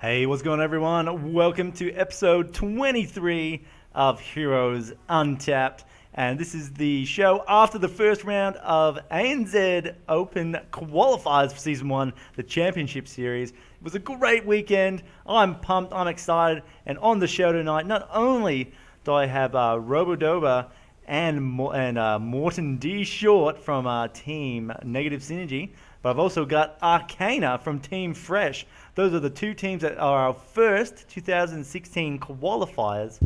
Hey, what's going on, everyone? Welcome to episode 23 of Heroes Untapped. And this is the show after the first round of ANZ Open qualifiers for Season 1, the Championship Series. It was a great weekend. I'm pumped, I'm excited. And on the show tonight, not only do I have Robodoba and Morton D. Short from Team Negative Synergy, but I've also got Arcana from Team Fresh. Those are the two teams that are our first 2016 qualifiers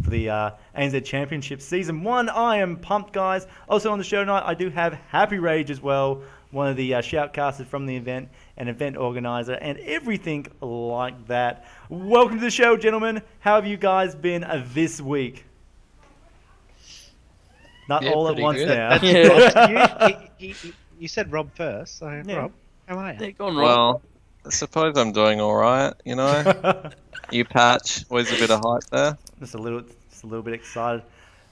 for the ANZ Championship Season 1. I am pumped, guys. Also on the show tonight, I do have Happyrage as well, one of the shoutcasters from the event, an event organizer, and everything like that. Welcome to the show, gentlemen. How have you guys been this week? Not all at once now. You said Rob first, so yeah. Rob, how are you? Go on, Rob. Well, I suppose I'm doing all right. You know, you patch, always a bit of hype there. Just a little bit excited.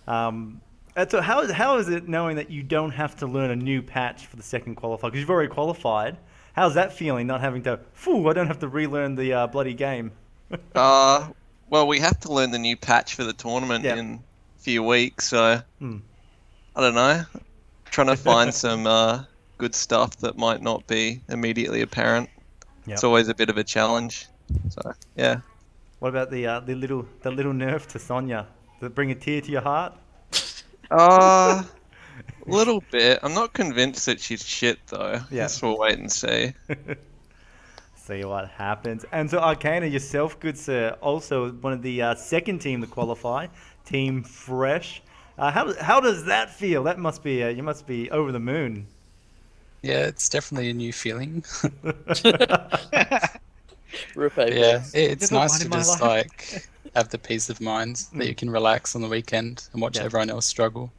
So how is it knowing that you don't have to learn a new patch for the second qualifier because you've already qualified? How's that feeling? Not having to. I don't have to relearn the bloody game. Well, we have to learn the new patch for the tournament in a few weeks, so I don't know. Trying to find some good stuff that might not be immediately apparent. Yep. It's always a bit of a challenge. So yeah. What about the little nerf to Sonya? Does it bring a tear to your heart? A little bit. I'm not convinced that she's shit though. Yeah. Guess we'll wait and see. See what happens. And so Arcana, yourself, good sir, also one of the second team to qualify, Team Fresh. How does that feel? That must be you must be over the moon. Yeah, it's definitely a new feeling. Yeah, it's nice to just have the peace of mind that you can relax on the weekend and watch everyone else struggle.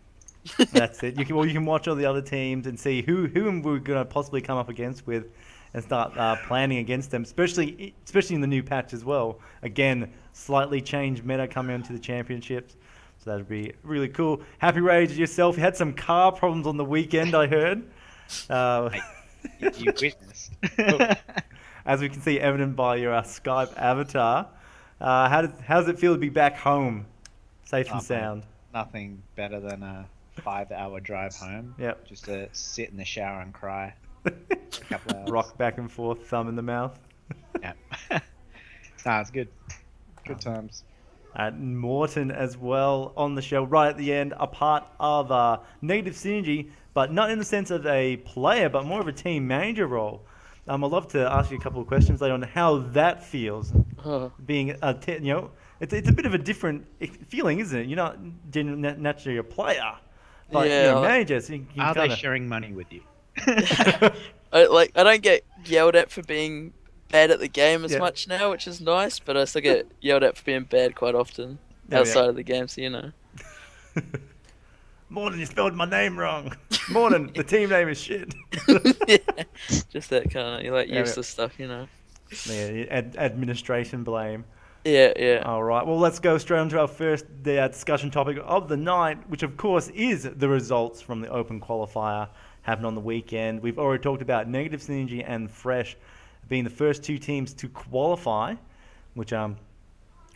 That's it. You can watch all the other teams and see who we're going to possibly come up against with, and start planning against them. Especially in the new patch as well. Again, slightly changed meta coming into the championships. So that'd be really cool. Happyrage, yourself, you had some car problems on the weekend, I heard. You witnessed. As we can see, evident by your Skype avatar. How does it feel to be back home, safe and sound? Nothing better than a 5-hour drive home. Yep. Just to sit in the shower and cry. For a couple hours. Rock back and forth, thumb in the mouth. Yeah. Nah, it's good. Good times. Morton as well on the show right at the end, a part of Negative Synergy, but not in the sense of a player, but more of a team manager role. I'd love to ask you a couple of questions later on how that feels, being it's a bit of a different feeling, isn't it? You're not naturally a player, but you're a manager. So are they sharing money with you? I don't get yelled at for being bad at the game as much now, which is nice, but I still get yelled at for being bad quite often outside of the game, so you know. Morton, you spelled my name wrong. Morton, the team name is shit. Just that kind of useless stuff, you know. Yeah, administration blame. Yeah. All right, well, let's go straight on to our first discussion topic of the night, which of course is the results from the Open qualifier happened on the weekend. We've already talked about Negative Synergy and Fresh being the first two teams to qualify, which I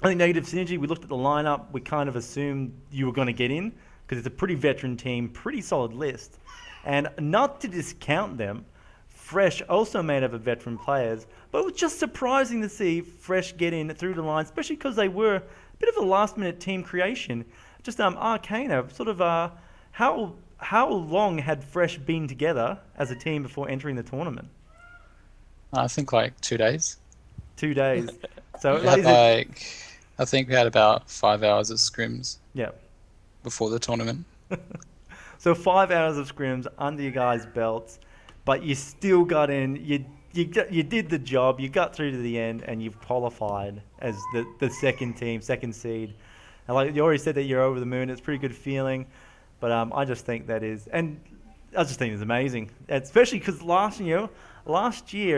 think Negative Synergy, we looked at the lineup, we kind of assumed you were going to get in because it's a pretty veteran team, pretty solid list. And not to discount them, Fresh also made up of veteran players, but it was just surprising to see Fresh get in through the line, especially because they were a bit of a last-minute team creation. Just Arcana, sort of how long had Fresh been together as a team before entering the tournament? I think like 2 days. 2 days. So I think we had about 5 hours of scrims. Yeah. Before the tournament. So 5 hours of scrims under your guys' belts, but you still got in. You did the job. You got through to the end, and you've qualified as the second team, second seed. And like you already said that you're over the moon. It's a pretty good feeling, but I just think that is, and I just think it's amazing, especially because last year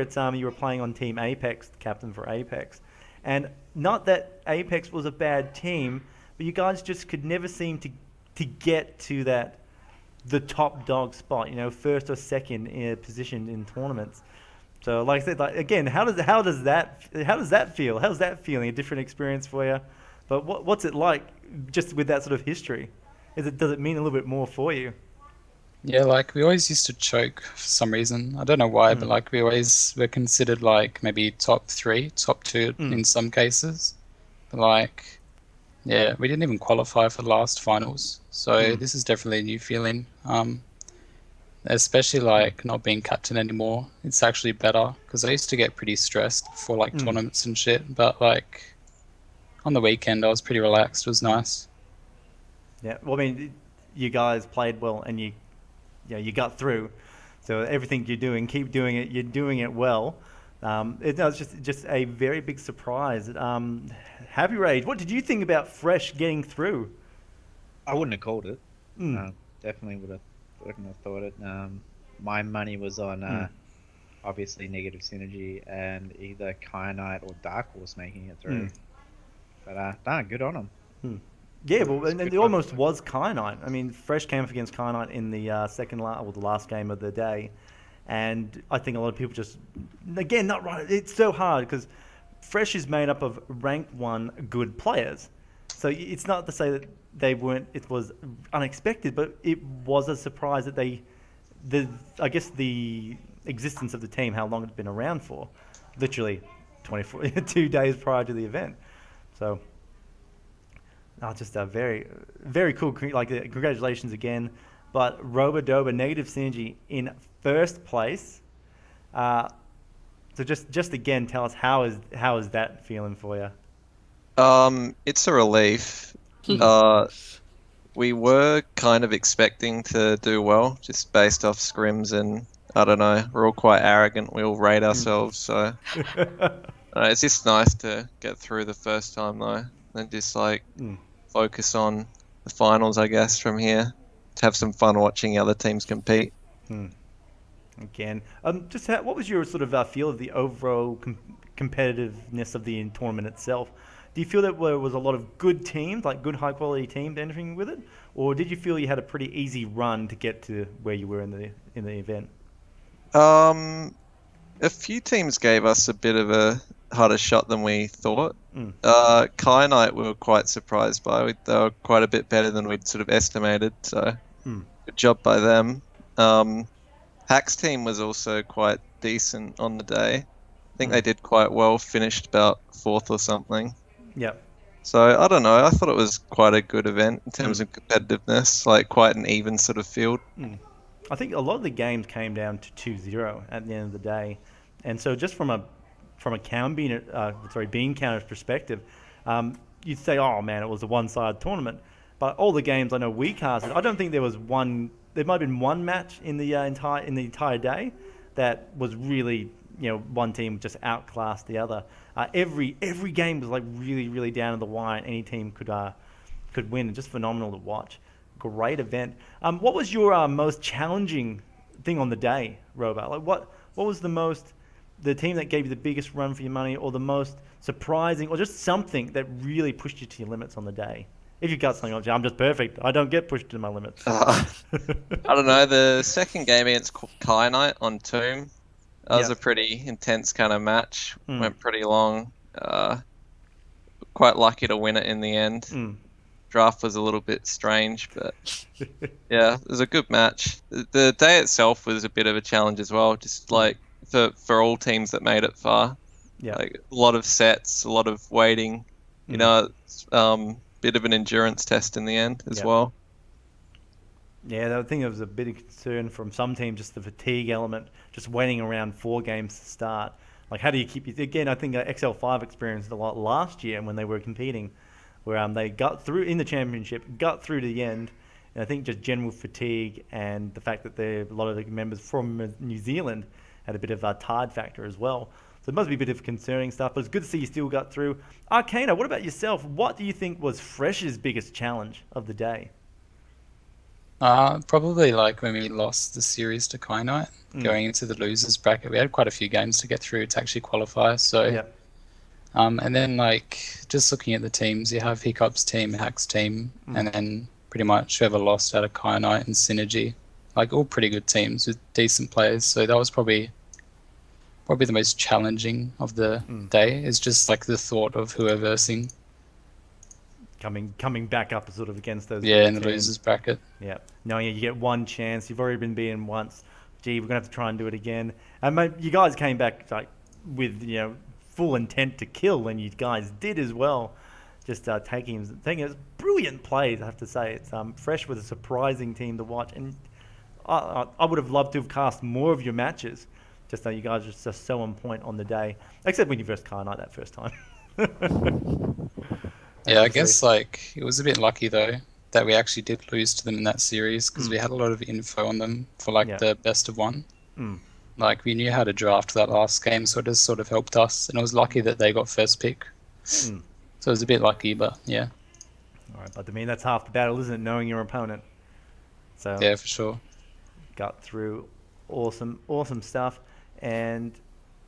it's you were playing on Team Apex, captain for Apex, and not that Apex was a bad team, but you guys just could never seem to get to the top dog spot, first or second position in tournaments. So, like I said, like again, how does that feel? How's that feeling? A different experience for you? But what's it like just with that sort of history? Does it mean a little bit more for you? Yeah, like we always used to choke for some reason. I don't know why, but like we always were considered like maybe top 3, top 2 in some cases. But like, yeah, we didn't even qualify for the last finals. So this is definitely a new feeling. Especially like not being captain anymore. It's actually better because I used to get pretty stressed for like tournaments and shit. But like on the weekend, I was pretty relaxed. It was nice. Yeah, well, I mean, you guys played well, and you got through. So everything you're doing, keep doing it. You're doing it well. It's just a very big surprise. Happyrage, what did you think about Fresh getting through? I wouldn't have called it. Definitely wouldn't have thought it. My money was on obviously Negative Synergy and either Kyanite or Dark Horse making it through. But good on them. Yeah, well, and it almost was Kyanite. I mean, Fresh came up against Kyanite in the the last game of the day, and I think a lot of people just, again, not right. It's so hard because Fresh is made up of rank 1 good players, so it's not to say that they weren't. It was unexpected, but it was a surprise that I guess the existence of the team, how long it's been around for, literally 2 days prior to the event. So, just a very, very cool. Like, congratulations again. But Robodoba, Negative Synergy in first place. So just again, tell us how is that feeling for you? It's a relief. We were kind of expecting to do well, just based off scrims, and I don't know, we're all quite arrogant. We all rate ourselves, so it's just nice to get through the first time though, and just like focus on the finals, I guess, from here. To have some fun watching other teams compete. Again, what was your sort of feel of the overall competitiveness of the tournament itself? Do you feel that there was a lot of good teams, like good high-quality teams entering with it? Or did you feel you had a pretty easy run to get to where you were in the event? A few teams gave us a bit of a harder shot than we thought. Kyanite we were quite surprised by. They were quite a bit better than we'd sort of estimated, so good job by them. Hack's team was also quite decent on the day. I think they did quite well, finished about 4th or something. Yep. So, I don't know, I thought it was quite a good event in terms of competitiveness, like quite an even sort of field. I think a lot of the games came down to 2-0 at the end of the day. And so just from a bean counter's perspective, you'd say, oh man, it was a one-sided tournament. But all the games I know we casted, I don't think there was one. There might have been one match in the entire day that was really, one team just outclassed the other. Every game was like really, really down to the wire. Any team could win. Just phenomenal to watch. Great event. What was your most challenging thing on the day, Robo? Like what was the team that gave you the biggest run for your money, or the most surprising, or just something that really pushed you to your limits on the day? If you've got something like, I'm just perfect, I don't get pushed to my limits. I don't know, the second game against Kyanite on Tomb, that was a pretty intense kind of match. Went pretty long. Quite lucky to win it in the end. Draft was a little bit strange, but yeah, it was a good match. The day itself was a bit of a challenge as well, just like for all teams that made it far. Yeah, like a lot of sets, a lot of waiting. It's, bit of an endurance test in the end as well. Yeah, I think there was a bit of concern from some teams, just the fatigue element, just waiting around 4 games to start. Like, how do you keep again, I think XL5 experienced a lot last year when they were competing, where they got through in the championship, got through to the end, and I think just general fatigue and the fact that a lot of the members from New Zealand had a bit of a tired factor as well. So it must be a bit of concerning stuff, but it's good to see you still got through. Arcana, what about yourself? What do you think was Fresh's biggest challenge of the day? Probably like when we lost the series to Kyanite, going into the losers bracket. We had quite a few games to get through to actually qualify. So, and then like just looking at the teams, you have Hiccup's team, Hack's team, and then pretty much whoever lost out of Kyanite and Synergy, like all pretty good teams with decent players. So that was probably probably the most challenging of the day is just like the thought of who are versing. Coming back up sort of against those. Yeah, in the losers bracket. Yeah. Knowing you get one chance, you've already been beaten once. Gee, we're gonna have to try and do it again. And you guys came back like with full intent to kill, and you guys did as well. Just taking it brilliant plays, I have to say. It's Fresh was a surprising team to watch, and I would have loved to have cast more of your matches. Just though you guys are just so on point on the day, except when you versed Knight that first time. Yeah, I guess like it was a bit lucky though that we actually did lose to them in that series because we had a lot of info on them for like the best of one. Like we knew how to draft that last game, so it just sort of helped us, and it was lucky that they got first pick. So it was a bit lucky, but yeah. All right, but I mean that's half the battle, isn't it? Knowing your opponent. So yeah, for sure. Got through, awesome stuff, and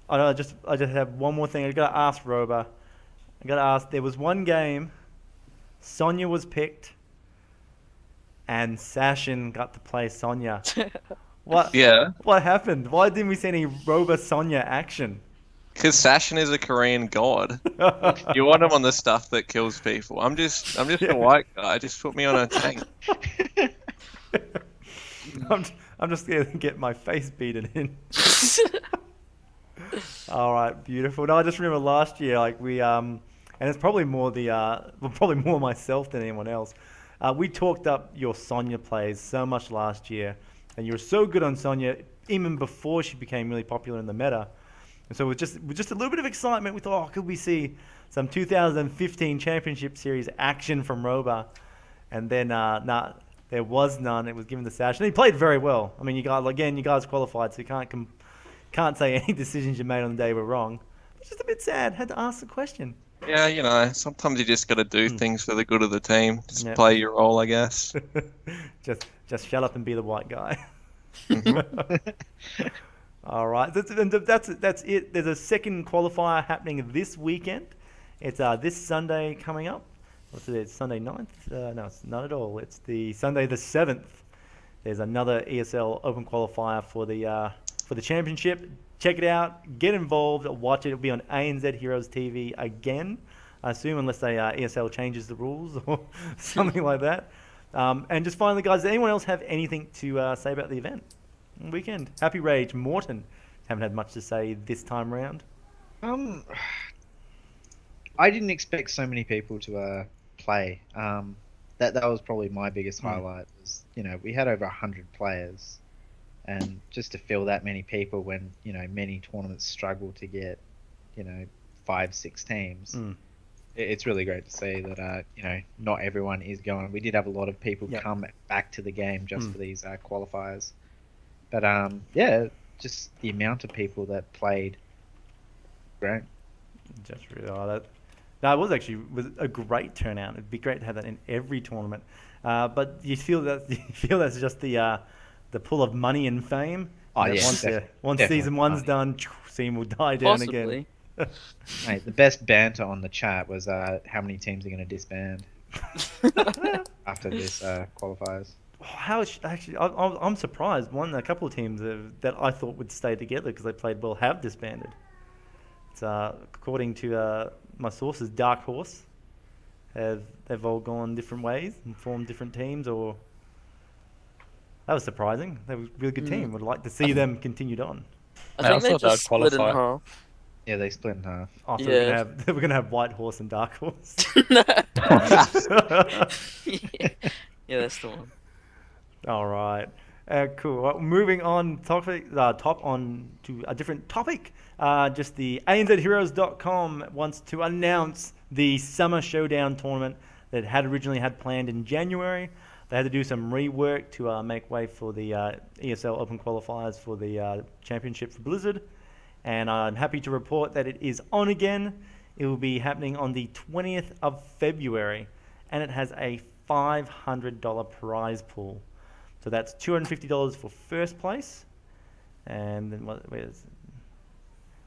I just have one more thing. I got to ask Roba. There was one game, Sonya was picked, and Sashin got to play Sonya. What? Yeah. What happened? Why didn't we see any Roba Sonya action? Because Sashin is a Korean god. You want him on the stuff that kills people. I'm just a white guy. Just put me on a tank. I'm just going to get my face beaten in. All right, beautiful. No, I just remember last year, like we and it's probably more probably more myself than anyone else. We talked up your Sonya plays so much last year, and you were so good on Sonya even before she became really popular in the meta. And so with just a little bit of excitement, we thought, could we see some 2015 Championship Series action from Roba? And then, there was none. It was given to Sash, and he played very well. I mean, you guys qualified, so you can't say any decisions you made on the day were wrong. It's just a bit sad. Had to ask the question. Yeah, sometimes you just got to do things for the good of the team. Just play your role, I guess. just shut up and be the white guy. All right, that's it. There's a second qualifier happening this weekend. It's this Sunday coming up. What's it? It's Sunday 9th? No, it's not at all. It's the Sunday the 7th. There's another ESL Open qualifier for the championship. Check it out. Get involved. Watch it. It'll be on ANZ Heroes TV again, I assume, unless they ESL changes the rules or something like that. And just finally, guys, does anyone else have anything to say about the event? Weekend. Happyrage, Morton. Haven't had much to say this time round. I didn't expect so many people to play. That was probably my biggest highlight. Was, we had over 100 players, and just to fill that many people when many tournaments struggle to get 5-6 teams. It's really great to see that not everyone is going. We did have a lot of people come back to the game just for these qualifiers. But just the amount of people that played, great. Just realised that. No, it was a great turnout. It'd be great to have that in every tournament. But you feel that's just the pull of money and fame. Oh yeah. Once season one's done, scene will die down again. Mate, the best banter on the chat was how many teams are going to disband after this qualifiers. I'm surprised. A couple of teams that I thought would stay together because they played well have disbanded. It's according to my sources, Dark Horse they've all gone different ways and formed different teams. Or that was surprising. They were a really good team. Would like to see them continued on. I think they just split in half. Yeah, they split in half. Oh, so we're gonna have White Horse and Dark Horse. Yeah, that's the one. All right. Cool. Well, moving on, top on to a different topic. Just the ANZHeroes.com wants to announce the Summer Showdown tournament that had originally had planned in January. They had to do some rework to make way for the ESL Open qualifiers for the championship for Blizzard. And I'm happy to report that it is on again. It will be happening on the 20th of February. And it has a $500 prize pool. So that's $250 for first place, and then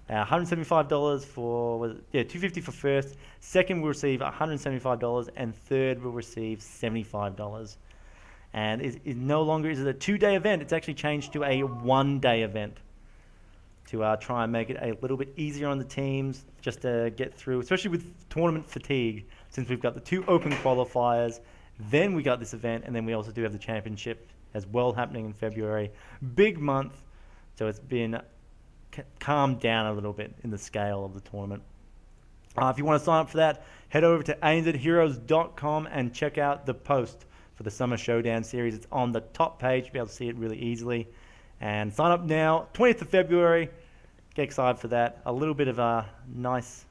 $175 for $250 for first. Second will receive $175, and third will receive $75. And it no longer is it a 2-day event; it's actually changed to a 1-day event. to try and make it a little bit easier on the teams just to get through, especially with tournament fatigue, since we've got the 2 open qualifiers, then we got this event, and then we also do have the championship as well happening in February. Big month, so it's been calmed down a little bit in the scale of the tournament. If you want to sign up for that, head over to anzheroes.com and check out the post for the Summer Showdown series. It's on the top page. You'll be able to see it really easily. And sign up now, 20th of February. Get excited for that. A little bit of nice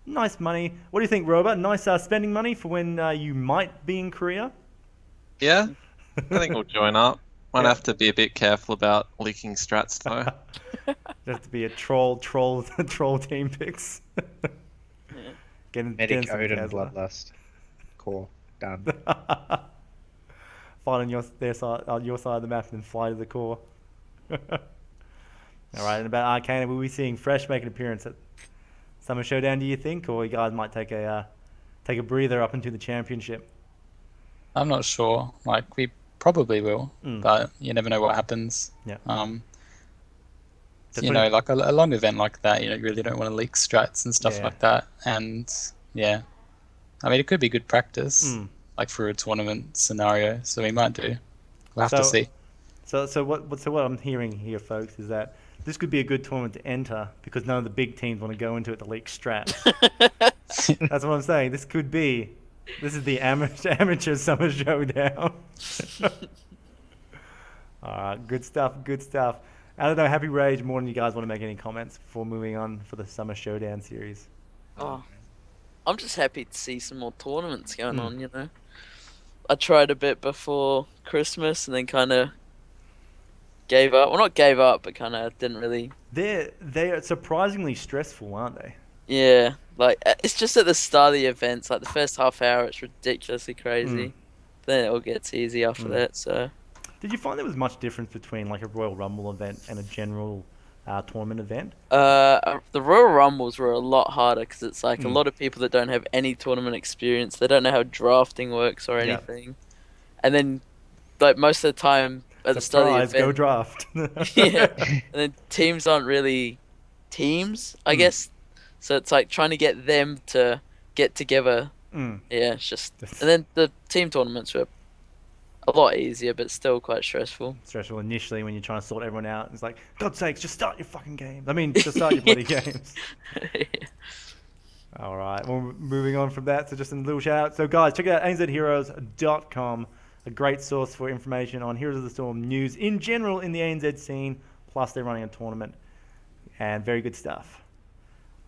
money. What do you think, Robert? Nice spending money for when you might be in Korea? Yeah, I think we'll join up. Might have to be a bit careful about leaking strats though. There has to be a troll team picks. Medic Odin Bloodlust. Core. Done. Fight on your side of the map and then fly to the core. All right, and about Arcana, will we be seeing Fresh make an appearance at Summer Showdown, do you think? Or you guys might take a breather up into the championship? I'm not sure. Like, we probably will, but you never know what happens. Yeah. You know, like a long event like that, you really don't want to leak strats and stuff like that. And yeah, I mean, it could be good practice, like for a tournament scenario. So we might do. We'll have to see. So what I'm hearing here, folks, is that this could be a good tournament to enter because none of the big teams want to go into it to leak strats. That's what I'm saying. This is the amateur Summer Showdown. Good stuff. I don't know, Happyrage, more than you guys want to make any comments before moving on for the Summer Showdown series? Oh, I'm just happy to see some more tournaments going on, you know. I tried a bit before Christmas and then kind of gave up. Well, not gave up, but kind of didn't really. They're surprisingly stressful, aren't they? Yeah, like it's just at the start of the events, like the first half hour, it's ridiculously crazy. Then it all gets easy after that. So, did you find there was much difference between like a Royal Rumble event and a general tournament event? The Royal Rumbles were a lot harder because it's like a lot of people that don't have any tournament experience. They don't know how drafting works or anything, and then like most of the time at the start of the event, go draft. yeah, and then teams aren't really teams, I guess. So it's like trying to get them to get together. Yeah, it's just... And then the team tournaments were a lot easier, but still quite stressful. Stressful initially when you're trying to sort everyone out. It's like, God's sakes, just start your fucking games. I mean, just start your bloody games. All right, well, moving on from that, so just a little shout out. So guys, check out anzheroes.com, a great source for information on Heroes of the Storm news in general in the ANZ scene, plus they're running a tournament, and very good stuff.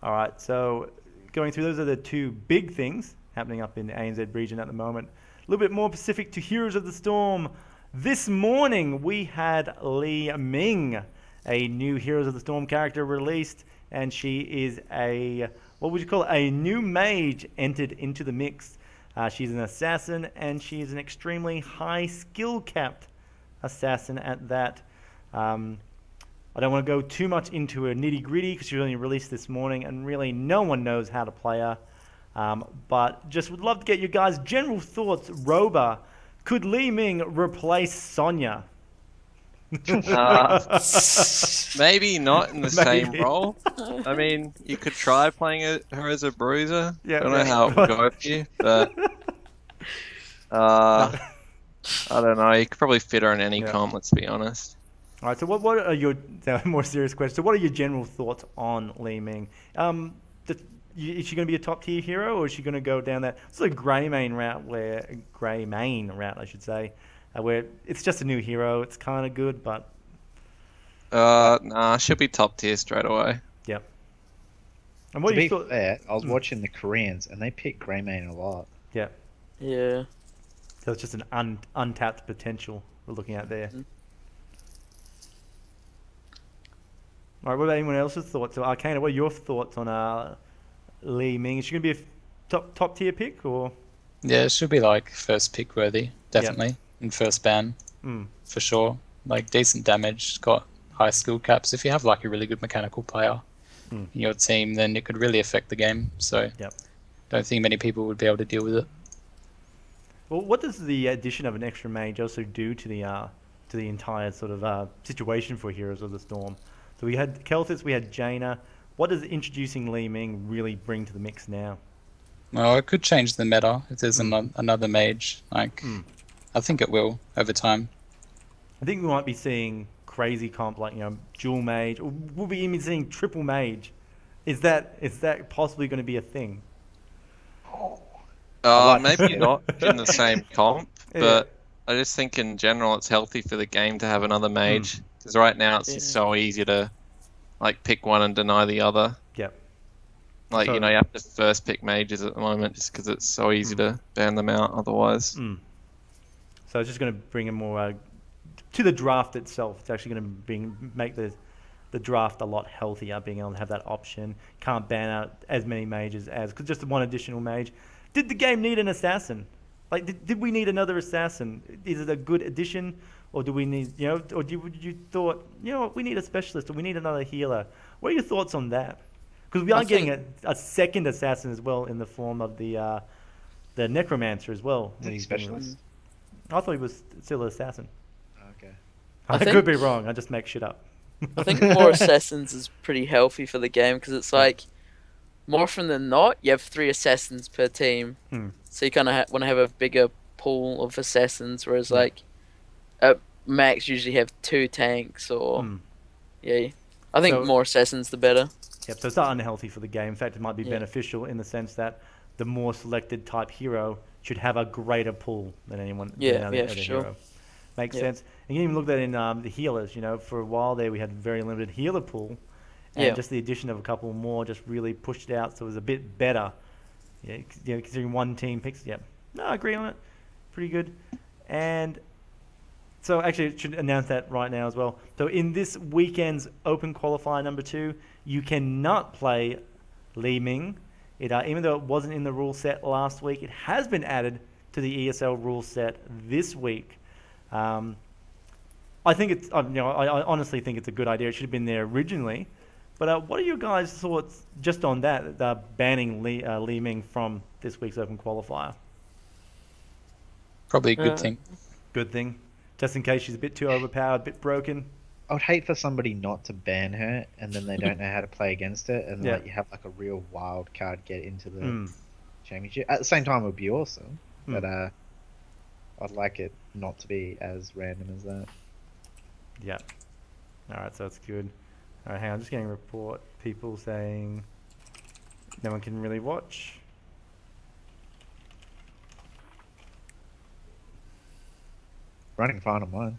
All right, so going through, those are the two big things happening up in the ANZ region at the moment. A little bit more specific to Heroes of the Storm. This morning, we had Li-Ming, a new Heroes of the Storm character released, and she is what would you call it? A new mage entered into the mix. She's an assassin, and she is an extremely high skill-capped assassin at that. I don't want to go too much into a nitty-gritty because she was only released this morning and really no one knows how to play her. But just would love to get your guys' general thoughts. Roba, could Li-Ming replace Sonya? Maybe not in the same role. I mean, you could try playing her as a bruiser. I don't know how it would go for you, but I don't know. You could probably fit her in any comp, let's be honest. All right, so what are your more serious questions? So what are your general thoughts on Li-Ming? Is she going to be a top tier hero, or is she going to go down that sort of grey main route, where it's just a new hero? It's kind of good, but nah, she'll be top tier straight away. Yep. And what to do you be thought? fair, I was watching the Koreans, and they pick grey main a lot. Yeah. Yeah. So it's just an untapped potential we're looking at there. All right, what about anyone else's thoughts? So Arcana, what are your thoughts on Li-Ming? Is she going to be a top tier pick, or? Yeah, it should be like first pick worthy, definitely, in first ban, for sure. Like decent damage, got high skill caps. If you have like a really good mechanical player in your team, then it could really affect the game. So, don't think many people would be able to deal with it. Well, what does the addition of an extra mage also do to the entire sort of situation for Heroes of the Storm? So we had Kelthis, we had Jaina. What does introducing Li-Ming really bring to the mix now? Well, it could change the meta if there's another mage. Like, I think it will over time. I think we might be seeing crazy comp like dual mage, or we'll be even seeing triple mage. Is that possibly going to be a thing? Maybe not in the same comp, but I just think in general it's healthy for the game to have another mage, because right now it's just so easy to like pick one and deny the other. Yep. Like, you have to first pick mages at the moment just because it's so easy to ban them out otherwise. So it's just going to bring a more to the draft itself. It's actually going to make the draft a lot healthier, being able to have that option. Can't ban out as many mages cause just one additional mage. Did the game need an assassin? Like, did we need another assassin? Is it a good addition, or do we need, or you thought, we need a specialist, or we need another healer? What are your thoughts on that? Because we are getting a second assassin as well in the form of the necromancer as well. Is he specialist? I thought he was still an assassin. Okay. I could be wrong. I just make shit up. I think more assassins is pretty healthy for the game, because it's like, more often than not, you have 3 assassins per team. So you kind of want to have a bigger pool of assassins, whereas like at max usually have 2 tanks or I think more assassins the better. Yep, so it's not unhealthy for the game. In fact, it might be beneficial in the sense that the more selected type hero should have a greater pool than anyone other hero. Makes sense. And you can even look at that in the healers. For a while there we had a very limited healer pool, and just the addition of a couple more just really pushed it out, so it was a bit better. Considering one team picks. No, I agree on it. Pretty good. And so actually, it should announce that right now as well. So in this weekend's Open Qualifier number 2, you cannot play Li-Ming. Even though it wasn't in the rule set last week, it has been added to the ESL rule set this week. I think it's, I honestly think it's a good idea. It should have been there originally. But what are your guys' thoughts just on that, banning Li-Ming from this week's Open Qualifier? Probably a good thing. Good thing. Just in case she's a bit too overpowered, a bit broken. I would hate for somebody not to ban her, and then they don't know how to play against it, and you have like a real wild card get into the championship. At the same time, it would be awesome, but I'd like it not to be as random as that. Yeah. All right, so that's good. All right, hang on. I'm just getting a report. People saying no one can really watch. Running fine on mine.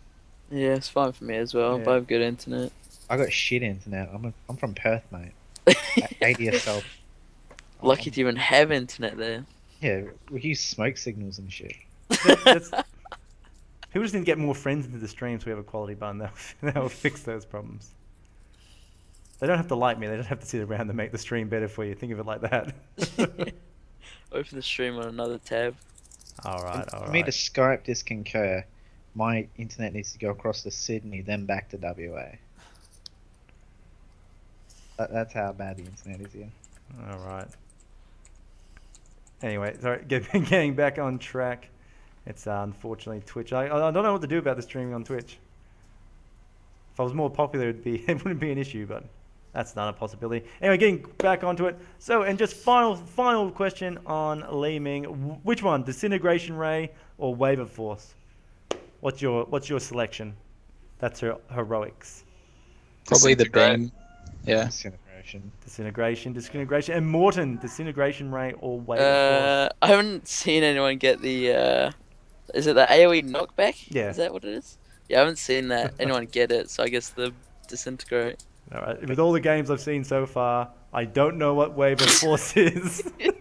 Yeah, it's fine for me as well. I have good internet. I got shit internet. I'm from Perth, mate. ADSL. Lucky to even have internet there. Yeah, we use smoke signals and shit. People just need to get more friends into the stream so we have a quality button. That'll fix those problems. They don't have to like me. They just have to sit around and make the stream better for you. Think of it like that. Open the stream on another tab. All right. For me to Skype Disconcur, my internet needs to go across to Sydney, then back to WA. That's how bad the internet is here. All right. Anyway, sorry, getting back on track. It's unfortunately Twitch. I don't know what to do about the streaming on Twitch. If I was more popular, it wouldn't be an issue, but that's not a possibility. Anyway, getting back onto it. So, and just final question on Li-Ming. Which one, Disintegration Ray or Wave of Force? What's your selection? That's her heroics. Probably the beam. Yeah. Disintegration. And Morton, Disintegration Ray or Wave of Force? I haven't seen anyone get the. Is it the AoE knockback? Yeah. Is that what it is? Yeah, I haven't seen anyone get it, so I guess the Disintegrate. All right. With all the games I've seen so far, I don't know what Wave of Force is. Too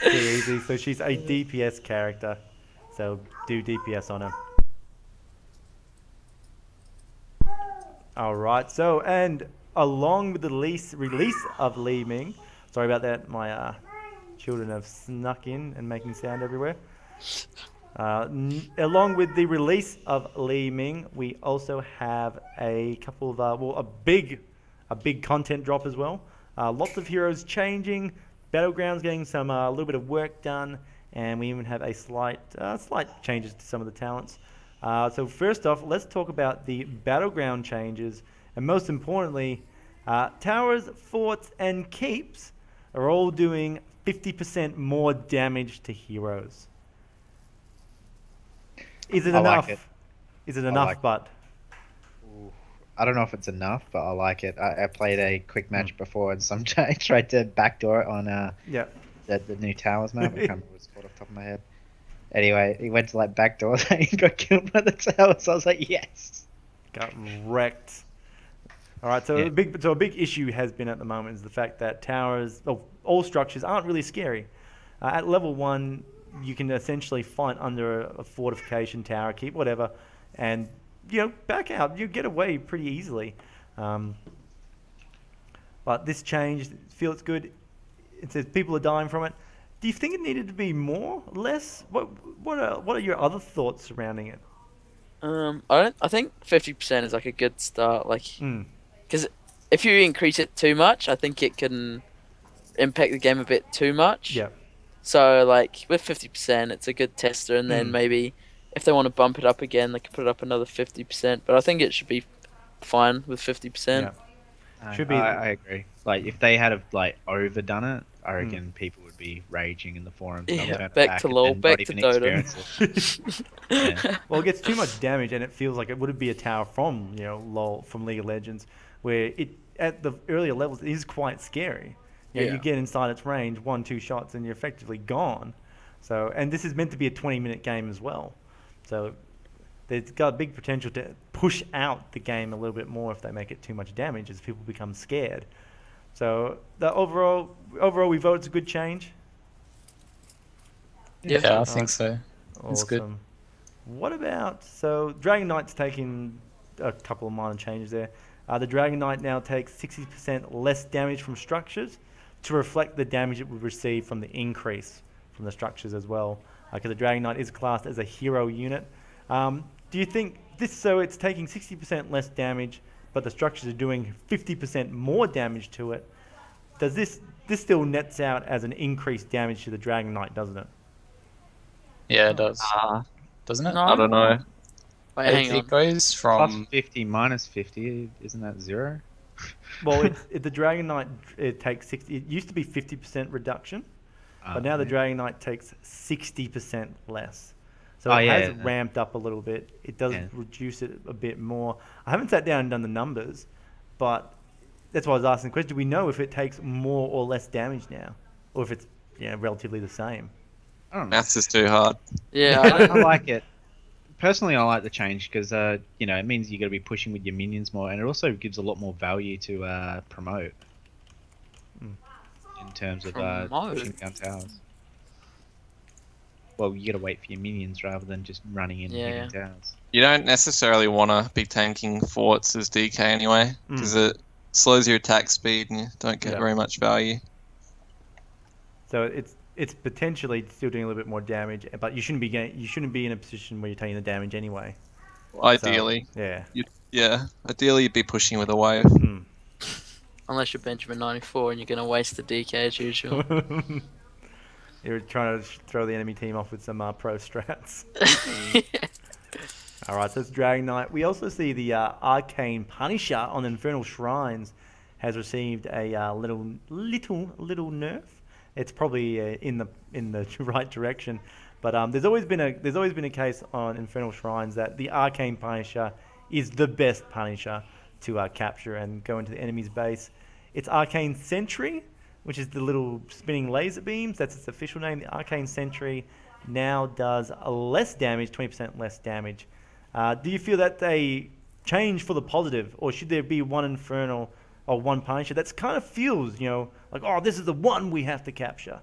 easy. So she's a DPS character. So do DPS on her. All right. So, and along with the release of Li-Ming, sorry about that. My children have snuck in and making sound everywhere. Along with the release of Li-Ming, we also have a couple of a big content drop as well. Lots of heroes changing, battlegrounds getting some a little bit of work done, and we even have a slight changes to some of the talents. So first off, let's talk about the battleground changes And most importantly, towers, forts, and keeps are all doing 50% more damage to heroes. Is it enough? Like it. Is it enough, but? I don't know if it's enough, but I like it. I played a quick match before, and some guy tried to backdoor it on the new towers map. I can't remember what it's called off the top of my head. Anyway, he went to like backdoor and he got killed by the towers. I was like, yes. Got wrecked. All right, so a big issue has been at the moment is the fact that towers, all structures aren't really scary. At level 1, you can essentially fight under a fortification tower, keep whatever, and back out. You get away pretty easily. But this change feels good. It says people are dying from it. Do you think it needed to be more, less? What are your other thoughts surrounding it? I think 50% is like a good start. Like, because if you increase it too much, I think it can impact the game a bit too much. Yeah. So like with 50%, it's a good tester, and then maybe if they want to bump it up again, they can put it up another 50%. But I think it should be fine with 50%. Yeah. Should be. I agree. Like if they had overdone it, I reckon people would be raging in the forums. Yeah, back to LoL, back to Dota. Yeah. Well, it gets too much damage, and it feels like it would be a tower from LoL, from League of Legends, where it at the earlier levels it is quite scary. You get inside its range, 1-2 shots, and you're effectively gone. So, and this is meant to be a 20-minute game as well. So, there's got a big potential to push out the game a little bit more if they make it too much damage, as people become scared. So, the overall, we vote it's a good change. Yeah, I think so. Awesome. It's good. What about Dragon Knight's taking a couple of minor changes there. The Dragon Knight now takes 60% less damage from structures to reflect the damage it would receive from the increase from the structures as well. Because the Dragon Knight is classed as a hero unit. Do you think this? So it's taking 60% less damage, but the structures are doing 50% more damage to it. Does this still nets out as an increased damage to the Dragon Knight, doesn't it? Yeah, it does. Doesn't it? No. I don't know. Wait, hang on. It goes from Plus 50 minus 50, isn't that 0? Well, the Dragon Knight, it takes 60. It used to be 50% reduction, but now the Dragon Knight takes 60% less. So it has ramped up a little bit. It does reduce it a bit more. I haven't sat down and done the numbers, but that's why I was asking the question. Do we know if it takes more or less damage now, or if it's relatively the same? I don't know. Maths is too hard. Yeah, I like it. Personally, I like the change because it means you got to be pushing with your minions more, and it also gives a lot more value to promote in terms of pushing down towers. Well, you got to wait for your minions rather than just running in and hitting towers. You don't necessarily want to be tanking forts as DK anyway, because it slows your attack speed and you don't get very much value. So it's potentially still doing a little bit more damage, but you shouldn't be in a position where you're taking the damage anyway. Ideally. So, Ideally you'd be pushing with a wave. unless you're Benjamin 94 and you're going to waste the DK as usual. You're trying to throw the enemy team off with some pro strats. Alright, so it's Dragon Knight. We also see the Arcane Punisher on Infernal Shrines has received a little nerf. It's probably in the right direction, but there's always been a case on Infernal Shrines that the Arcane Punisher is the best Punisher to capture and go into the enemy's base. It's Arcane Sentry, which is the little spinning laser beams. That's its official name. The Arcane Sentry now does less damage, 20% less damage. Do you feel that they change for the positive, or should there be one Infernal or one Punisher that's kind of feels, like, oh, this is the one we have to capture?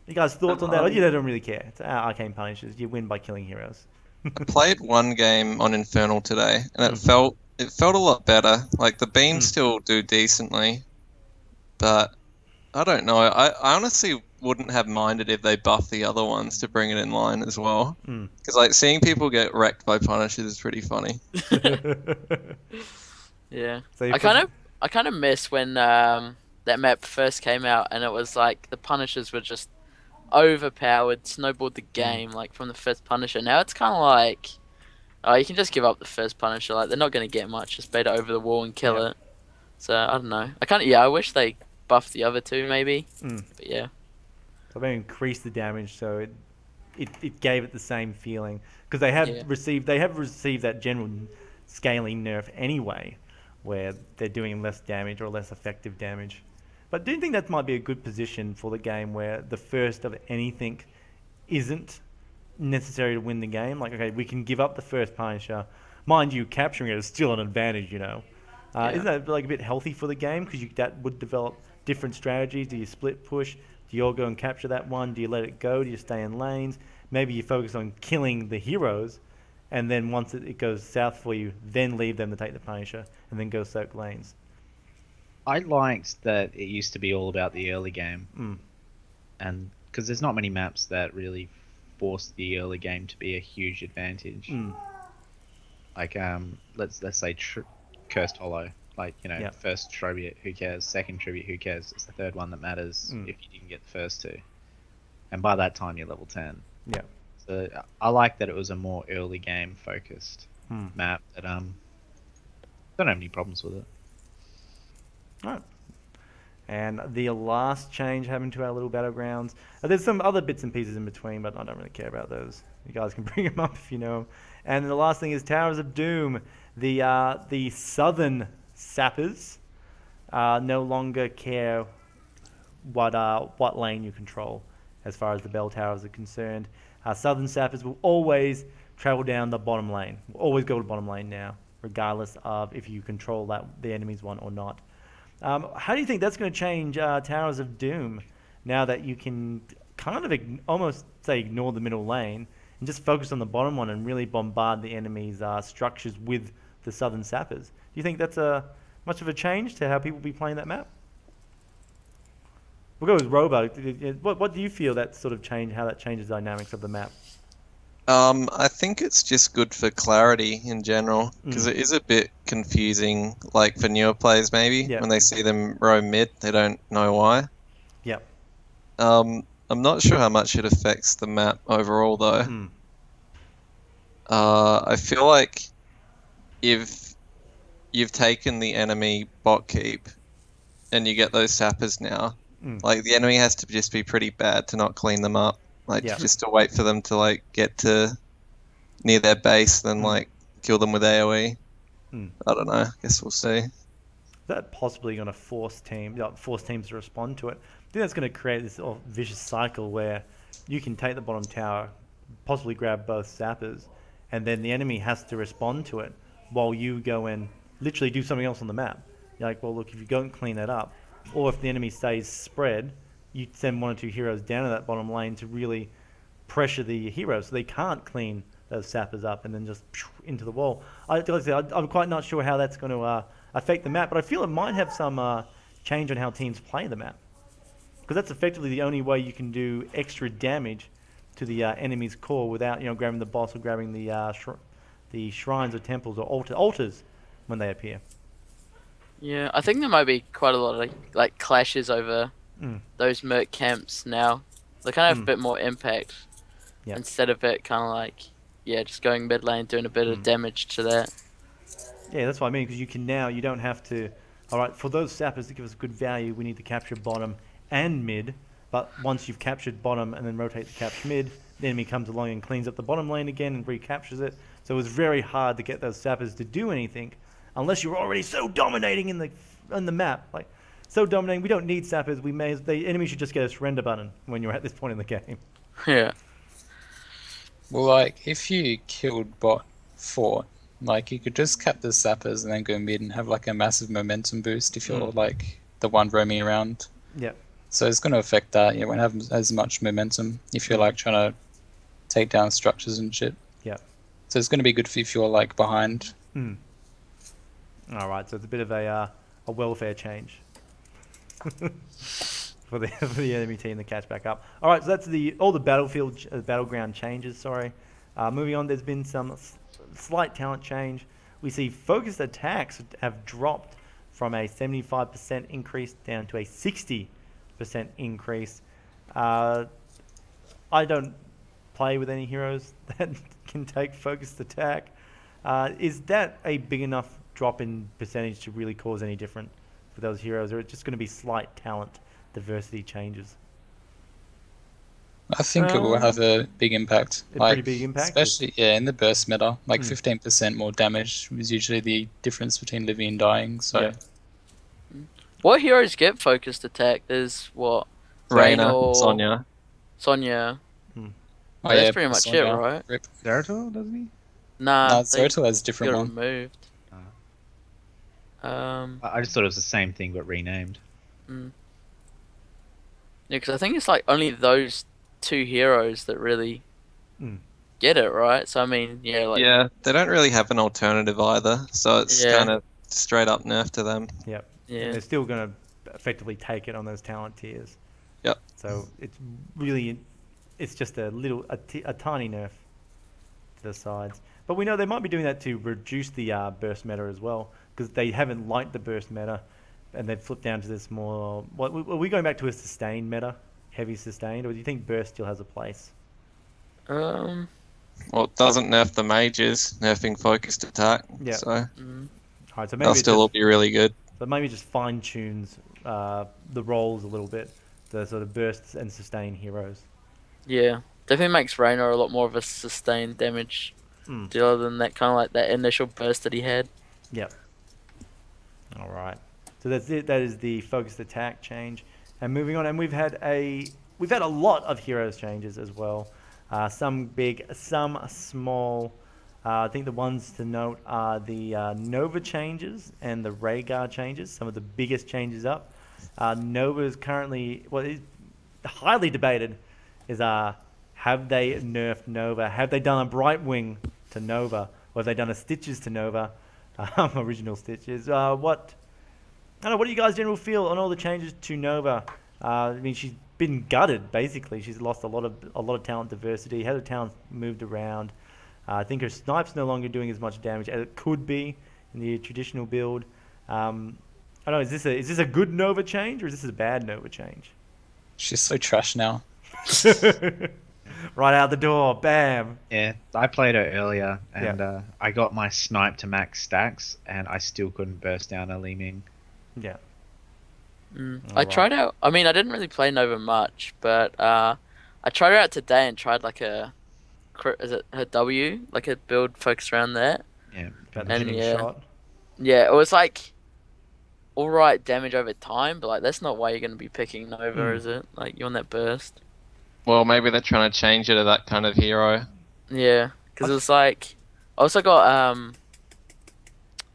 You guys' thoughts on that? Or you don't really care? It's Arcane Punishers. You win by killing heroes. I played one game on Infernal today, and it felt a lot better. Like, the beams still do decently, but I don't know. I honestly wouldn't have minded if they buffed the other ones to bring it in line as well. Because like seeing people get wrecked by Punishers is pretty funny. Yeah, So I kind of miss when that map first came out, and it was like the Punishers were just overpowered, snowballed the game like from the first Punisher. Now it's kind of like You can just give up the first Punisher. Like, they're not going to get much. Just bait it over the wall and kill it. So, I don't know. I wish they buffed the other two, maybe. But yeah. So they increased the damage, so it gave it the same feeling. Because they have received that general scaling nerf anyway, where they're doing less damage or less effective damage. But do you think that might be a good position for the game where the first of anything isn't necessary to win the game? Like, okay, we can give up the first Punisher. Mind you, capturing it is still an advantage, you know. Isn't that like a bit healthy for the game? Because that would develop different strategies. Do you split push? Do you all go and capture that one? Do you let it go? Do you stay in lanes? Maybe you focus on killing the heroes, and then once it goes south for you, then leave them to take the Punisher, and then go soak lanes. I liked that it used to be all about the early game, and because there's not many maps that really force the early game to be a huge advantage. Like let's say Cursed Hollow. Like, you know, first tribute, who cares? Second tribute, who cares? It's the third one that matters if you didn't get the first two. And by that time, you're level 10. Yeah. So I like that it was a more early game focused map that don't have any problems with it. All right. And the last change happened to our little battlegrounds. There's some other bits and pieces in between, but I don't really care about those. You guys can bring them up if you know them. And the last thing is Towers of Doom. The southern sappers no longer care what lane you control as far as the bell towers are concerned. Southern sappers will always travel down the bottom lane. Will always go to the bottom lane now, regardless of if you control the enemy's one or not. How do you think that's going to change Towers of Doom now that you can kind of almost say ignore the middle lane and just focus on the bottom one and really bombard the enemy's structures with the southern sappers? Do you think that's much of a change to how people be playing that map? We'll go with Robo. What do you feel that sort of change, how that changes the dynamics of the map? I think it's just good for clarity in general, because it is a bit confusing, like for newer players maybe, when they see them roam mid, they don't know why. Yep. I'm not sure how much it affects the map overall though. I feel like if you've taken the enemy bot keep and you get those sappers now, like the enemy has to just be pretty bad to not clean them up. Like just to wait for them to like get to near their base, then like kill them with AoE. I don't know. I guess we'll see. Is that possibly going to force teams to respond to it? I think that's going to create this vicious cycle where you can take the bottom tower, possibly grab both sappers, and then the enemy has to respond to it while you go and literally do something else on the map. You're like, well, look, if you don't clean that up, or if the enemy stays spread, you send one or two heroes down to that bottom lane to really pressure the heroes so they can't clean those sappers up and then just into the wall. I'm quite not sure how that's going to affect the map, but I feel it might have some change on how teams play the map, because that's effectively the only way you can do extra damage to the enemy's core without grabbing the boss or grabbing the shrines or temples or altars when they appear. Yeah, I think there might be quite a lot of like clashes over those merc camps now. They kind of have a bit more impact instead of it kind of like just going mid lane doing a bit of damage to that. Yeah, that's what I mean, because you don't have to. All right, for those sappers to give us good value, we need to capture bottom and mid. But once you've captured bottom and then rotate to capture mid, the enemy comes along and cleans up the bottom lane again and recaptures it. So it was very hard to get those sappers to do anything unless you were already so dominating in the map. Like, so dominating, we don't need sappers. The enemy should just get a surrender button when you're at this point in the game. Yeah. Well, like, if you killed bot fort, like, you could just cap the sappers and then go mid and have, like, a massive momentum boost if you're, like, the one roaming around. Yeah. So it's going to affect that. You won't have as much momentum if you're, like, trying to take down structures and shit. Yeah. So it's going to be good if you're, like, behind. All right, so it's a bit of a welfare change for the enemy team to catch back up. All right, so that's all the battleground changes. Sorry. Moving on, there's been some slight talent change. We see focused attacks have dropped from a 75% increase down to a 60% increase. I don't play with any heroes that can take focused attack. Is that a big enough drop in percentage to really cause any difference for those heroes, or it's just going to be slight talent diversity changes? I think it will have a big impact. A pretty big impact? Especially, in the burst meta. 15% more damage was usually the difference between living and dying, so... Yeah. What heroes get focused attack? There's what? Reyna, or Sonya. Sonya. Oh, That's pretty much it, right? Rip. Zeratul, doesn't he? Nah, No, Zeratul has a different got one. removed. I just thought it was the same thing but renamed. Yeah, because I think it's like only those two heroes that really get it, right? So I mean, Yeah, they don't really have an alternative either, so it's kind of straight up nerf to them. Yep. Yeah. And they're still going to effectively take it on those talent tiers. Yep. So it's really, it's just a tiny nerf to the sides. But we know they might be doing that to reduce the burst meta as well, because they haven't liked the burst meta, and they've flipped down to this more. Are we going back to a sustained meta, heavy sustained, or do you think burst still has a place? Well, it doesn't nerf the mages, nerfing focused attack. Yeah. So All right, so maybe they'll still all be really good. So maybe just fine tunes the roles a little bit, the sort of bursts and sustain heroes. Yeah, definitely makes Reyna a lot more of a sustained damage dealer than that kind of like that initial burst that he had. Yep. All right. So that's it. That is the focused attack change. And moving on, and we've had a lot of heroes changes as well. Some big, some small. I think the ones to note are the Nova changes and the Rhaegar changes. Some of the biggest changes up. Nova is currently highly debated. Is have they nerfed Nova? Have they done a Brightwing to Nova, or have they done a Stitches to Nova? Original Stitches. What do you guys generally feel on all the changes to Nova? I mean, she's been gutted basically. She's lost a lot of talent diversity. Had her talent moved around. I think her snipe's no longer doing as much damage as it could be in the traditional build. I don't know. Is this a good Nova change, or is this a bad Nova change? She's so trash now. Right out the door, bam. Yeah, I played her earlier, and I got my snipe to max stacks, and I still couldn't burst down a Li-Ming. Yeah. I tried out. I mean, I didn't really play Nova much, but I tried her out today and tried like her W, like a build focused around that. Yeah, And shot. Yeah, it was like alright damage over time, but like that's not why you're going to be picking Nova, is it? Like you want that burst. Well, maybe they're trying to change it to that kind of hero. Yeah, because it was like I also got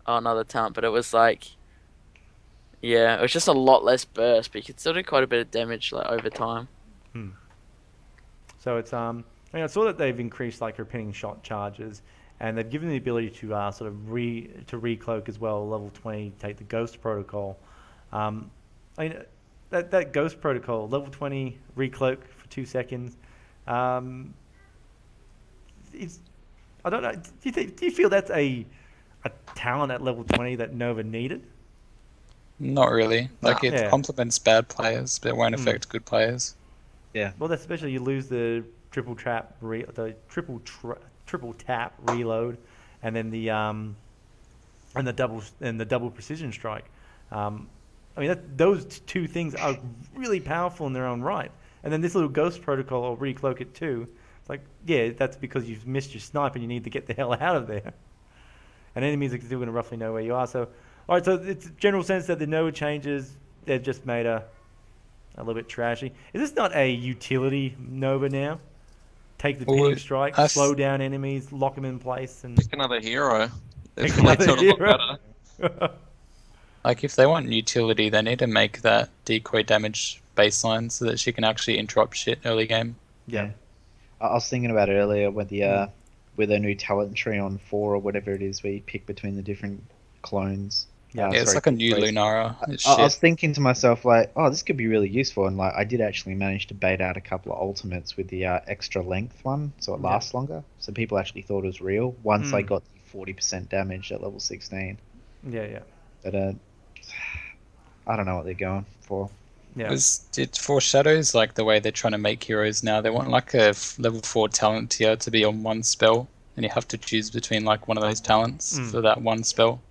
another talent, but it was like it was just a lot less burst, but you could still do quite a bit of damage like over time. So it's I saw that they've increased like her pinning shot charges, and they've given the ability to sort of recloak as well. Level 20, take the Ghost Protocol. I mean that Ghost Protocol, level 20 recloak for 2 seconds. I don't know. Do you feel that's a talent at level 20 that Nova needed? Not really. Like it complements bad players, but it won't affect good players. Yeah. Well, that's especially you lose the triple tap reload, and then the double precision strike. I mean, those two things are really powerful in their own right. And then this little Ghost Protocol will recloak it too. It's like, that's because you've missed your snipe and you need to get the hell out of there. And enemies are still going to roughly know where you are. So, all right. So it's general sense that the Nova changes, they've just made a little bit trashy. Is this not a utility Nova now? Take the pinning strike, slow down enemies, lock them in place, and pick another hero. Pick another hero. Like if they want utility, they need to make that decoy damage baseline so that she can actually interrupt shit early game. Yeah. I was thinking about it earlier with the with a new talent tree on 4 or whatever it is, where you pick between the different clones. It's like a new Lunara. I was thinking to myself, like, oh, this could be really useful, and like I did actually manage to bait out a couple of ultimates with the extra length one, so it lasts longer. So people actually thought it was real once I got the 40% damage at level 16. Yeah. But I don't know what they're going for. Yeah. It foreshadows like the way they're trying to make heroes now. They want like a level 4 talent tier to be on one spell and you have to choose between like one of those talents for that one spell.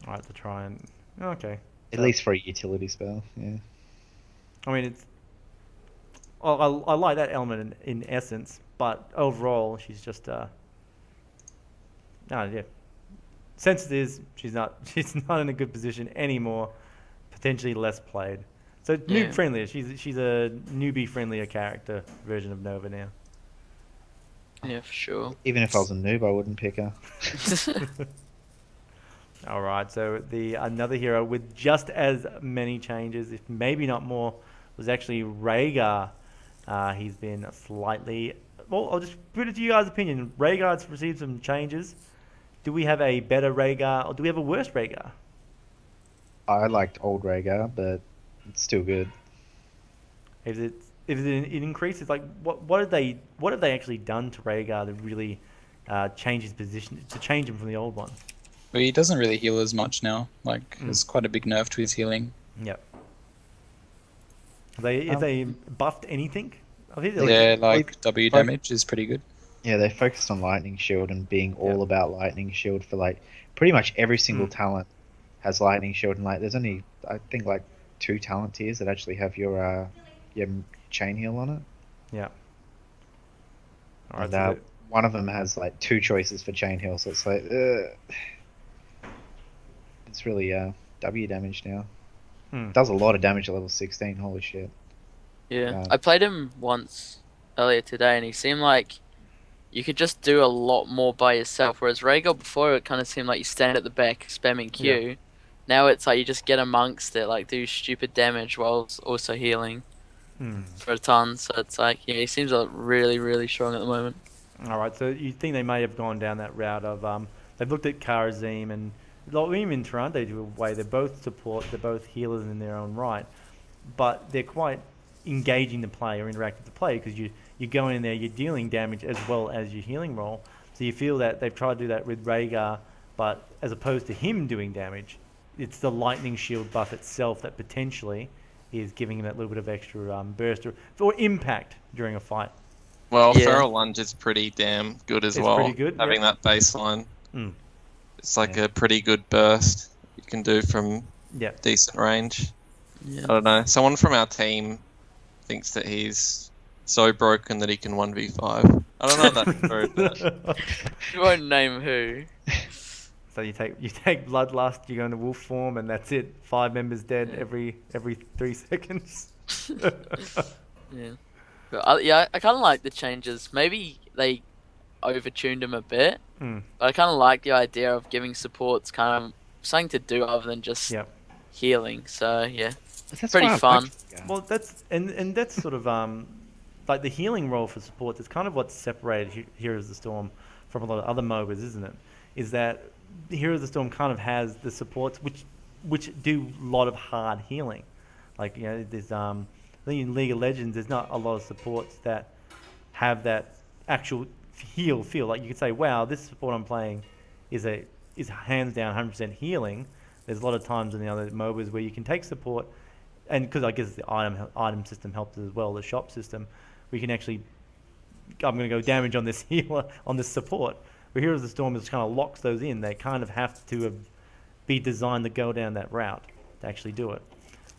I have to try and okay. At least for a utility spell, yeah. I mean, it's. I like that element in essence, but overall, she's just. Yeah. Sense it is she's not in a good position anymore. Potentially less played. So noob friendlier. She's a newbie friendlier character version of Nova now. Yeah, for sure. Even if I was a noob, I wouldn't pick her. All right, so another hero with just as many changes, if maybe not more, was actually Rhaegar. He's been slightly... Well, I'll just put it to you guys' opinion. Rhaegar's received some changes. Do we have a better Rhaegar, or do we have a worse Rhaegar? I liked old Rhaegar, but it's still good. If it increases, like what have they actually done to Rhaegar to really change his position, to change him from the old one? But he doesn't really heal as much now. Like, there's quite a big nerf to his healing. Yep. Have they buffed anything? W damage is pretty good. Yeah, they focused on Lightning Shield and being all about Lightning Shield for like pretty much every single talent has Lightning Shield, and like there's only I think like 2 talent tiers that actually have your chain heal on it. Yeah. All right. And, one of them has like 2 choices for chain heal, so it's like it's really W damage now. Does a lot of damage at level 16. Holy shit. Yeah, I played him once earlier today, and he seemed like you could just do a lot more by yourself. Whereas Rhaegar before, it kind of seemed like you stand at the back spamming Q. Yeah. Now it's like you just get amongst it, like do stupid damage while also healing for a ton. So it's like, yeah, he seems like really, really strong at the moment. All right, so you think they may have gone down that route of they've looked at Karazim and even in Toronto, do a way they're both support, they're both healers in their own right, but they're quite engaging the play or interactive to play because you go in there, you're dealing damage as well as your healing roll. So you feel that they've tried to do that with Rhaegar, but as opposed to him doing damage, it's the lightning shield buff itself that potentially is giving him that little bit of extra burst or impact during a fight. Well, Feral Lunge is pretty damn good as well. Pretty good, having that baseline. It's like a pretty good burst you can do from decent range. Yeah. I don't know. Someone from our team thinks that he's so broken that he can 1v5. I don't know if that's true, but... You won't name who. So you take Bloodlust, you go into wolf form, and that's it. 5 members dead every 3 seconds. Yeah. But I kind of like the changes. Maybe they overtuned him a bit, but I kind of like the idea of giving supports kind of something to do other than just healing. So yeah, it's pretty fun. Well, that's sort of like the healing role for supports. It's kind of what separated Heroes of the Storm from a lot of other MOBAs, isn't it? Is that Heroes of the Storm kind of has the supports which do a lot of hard healing. Like there's I think in League of Legends there's not a lot of supports that have that actual heal feel. Like you could say, wow, this support I'm playing is hands down 100% healing. There's a lot of times in the other MOBAs where you can take support, and because I guess the item system helps as well, the shop system, we can actually, I'm going to go damage on this healer, on this support. But Heroes of the Storm just kind of locks those in. They kind of have to be designed to go down that route to actually do it.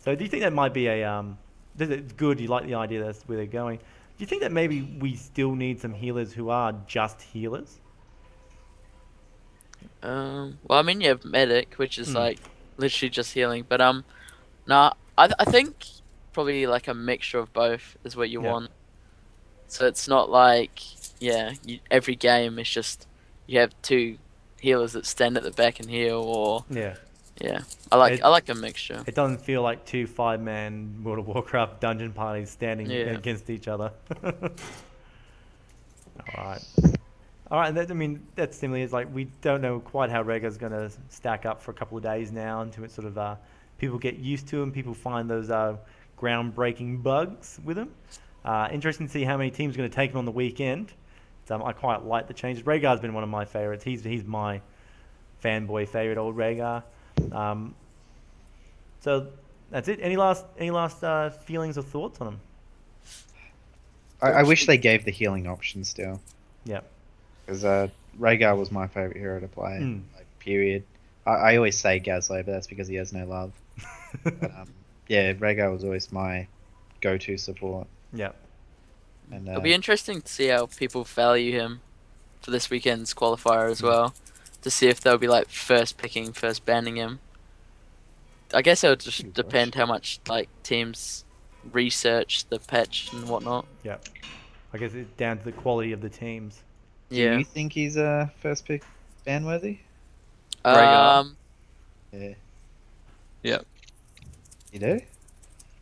So do you think that might be it's good, you like the idea that's where they're going. Do you think that maybe we still need some healers who are just healers? Well, I mean, you have Medic, which is like literally just healing. But no, I think probably like a mixture of both is what you want. So it's not like every game is just you have 2 healers that stand at the back and heal, or I like a mixture. It doesn't feel like 2 5-man World of Warcraft dungeon parties standing against each other. All right, and that similarly is like we don't know quite how Rhaegar's going to stack up for a couple of days now until it sort of people get used to him, people find those groundbreaking bugs with him. Interesting to see how many teams are going to take him on the weekend. I quite like the changes. Rhaegar's been one of my favorites. He's my fanboy favorite, old Rhaegar. So that's it. Any last feelings or thoughts on him? I wish they gave the healing option still. Yeah. Because Rhaegar was my favorite hero to play. Like, period. I always say Gaslight, but that's because he has no love. But, yeah, Rhaegar was always my go-to support. Yeah. And It'll be interesting to see how people value him for this weekend's qualifier as well. To see if they'll be like first picking, first banning him. I guess it'll just depend how much like teams research the patch and whatnot. Yeah. I guess it's down to the quality of the teams. Do Yeah. you think he's first pick ban worthy? Um. Yeah. Yep. You do?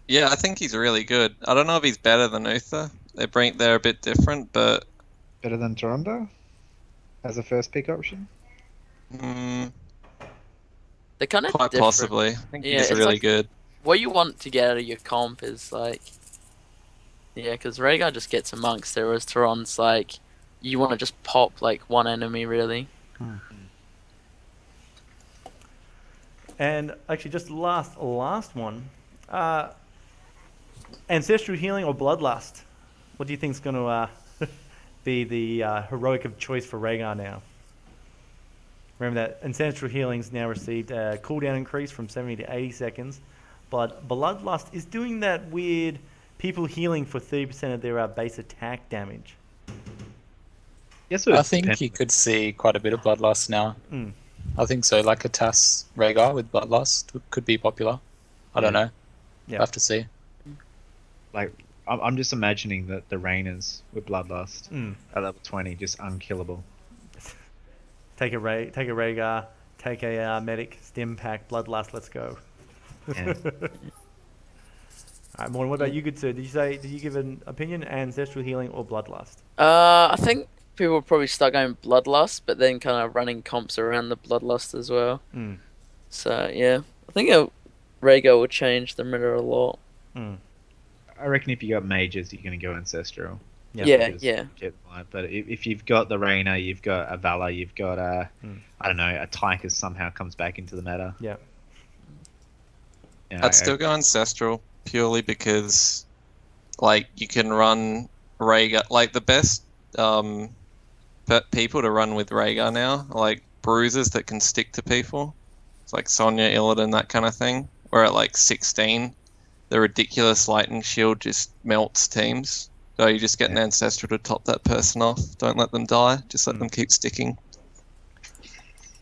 Yeah, I think he's really good. I don't know if he's better than Uther. They're a bit different, but Better than Toronto? As a first pick option? mm, They're kind of quite different. possibly. I think Yeah, he's it's really like- good. What you want to get out of your comp is like, yeah, because Rhaegar just gets amongst there, whereas Tehran's like, you want to just pop like one enemy really. And actually, just last one. Ancestral Healing or Bloodlust? What do you think is going to be the heroic of choice for Rhaegar now? Remember that Ancestral Healing's now received a cooldown increase from 70 to 80 seconds, but Bloodlust is doing that weird people healing for 30% of their base attack damage. Yes, I think you could see quite a bit of Bloodlust now. I think so. Like a Tass Rhaegar with Bloodlust could be popular. I don't know. Yeah. We'll have to see. Like, I'm just imagining that the Rainers with Bloodlust at level 20 just unkillable. Take a Rhaegar, take a medic, stim pack, Bloodlust, let's go. Yeah. Alright, Morgan, what about you, good sir? Did you give an opinion, Ancestral Healing or Bloodlust? I think people will probably start going Bloodlust, but then kind of running comps around the Bloodlust as well. So yeah, I think Rhaegar will change the meta a lot. I reckon if you got mages, you're going to go Ancestral. Yeah. But if you've got the Rainer, you've got a Valor, you've got I don't know, a Tychus somehow comes back into the meta. Yeah. You know, I'd still go Ancestral purely because, like, you can run Rhaegar. Like, the best people to run with Rhaegar now are, like, bruisers that can stick to people. It's like Sonya, Illidan, that kind of thing. Where at, like, 16, the ridiculous lightning shield just melts teams. So you just get an Ancestral to top that person off. Don't let them die. Just let them keep sticking.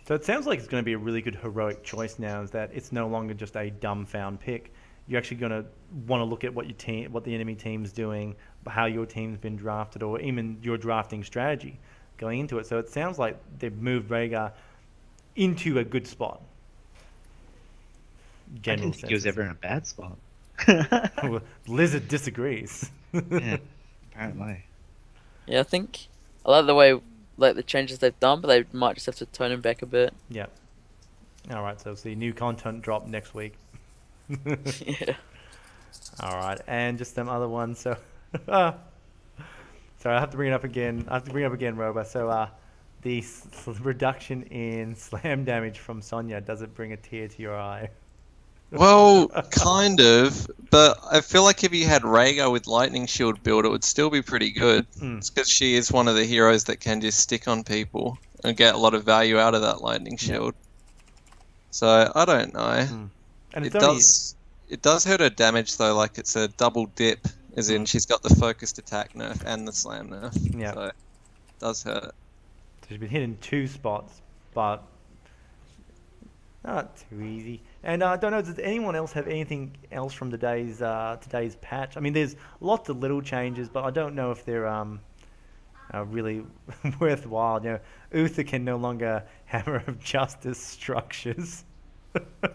So it sounds like it's going to be a really good heroic choice now, is that it's no longer just a dumbfound pick. You're actually going to want to look at what the enemy team's doing, how your team's been drafted, or even your drafting strategy going into it. So it sounds like they've moved Rhaegar into a good spot. I General didn't think he was sense. ever in a bad spot. Well, Blizzard disagrees. Yeah, apparently. Yeah, I think I like the way the changes they've done, but they might just have to tone him back a bit. Yeah. All right, so see new content drop next week. Yeah. All right, and just some other ones. So, sorry, I have to bring it up again. Roba. So, the reduction in slam damage from Sonya, does it bring a tear to your eye? Well, kind of, but I feel like if you had Rhaegar with Lightning Shield build, it would still be pretty good. It's because she is one of the heroes that can just stick on people and get a lot of value out of that Lightning Shield. So, I don't know. And It does hurt her damage, though, like it's a double dip, as in she's got the focused attack nerf and the slam nerf. Yeah. So, it does hurt. So she's been hit in 2 spots, but not too easy. And I don't know, does anyone else have anything else from today's patch? I mean, there's lots of little changes, but I don't know if they're really worthwhile. You know, Uther can no longer Hammer of Justice structures.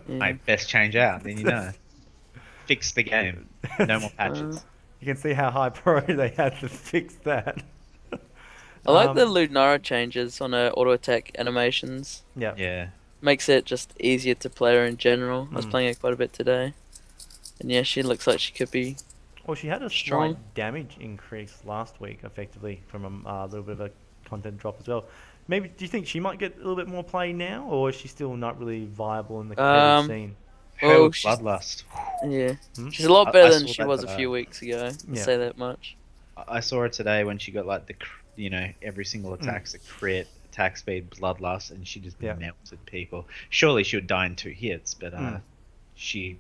My best change out, then you know. Fix the game. No more patches. You can see how high priority they had to fix that. I like the Lunara changes on her auto attack animations. Yeah. Yeah. Makes it just easier to play her in general. I was playing her quite a bit today. And yeah, she looks like she could be Well, she had a strong slight damage increase last week, effectively, from a little bit of a content drop as well. Maybe, do you think she might get a little bit more play now, or is she still not really viable in the competitive scene? Her Well, with Bloodlust. Yeah. She's a lot I better than saw she that was a today. few weeks ago. I'll Yeah. say that much. I saw her today when she got like you know, every single attack's a crit, attack speed, bloodlust, and she just melted people. Surely she would die in 2 hits, but she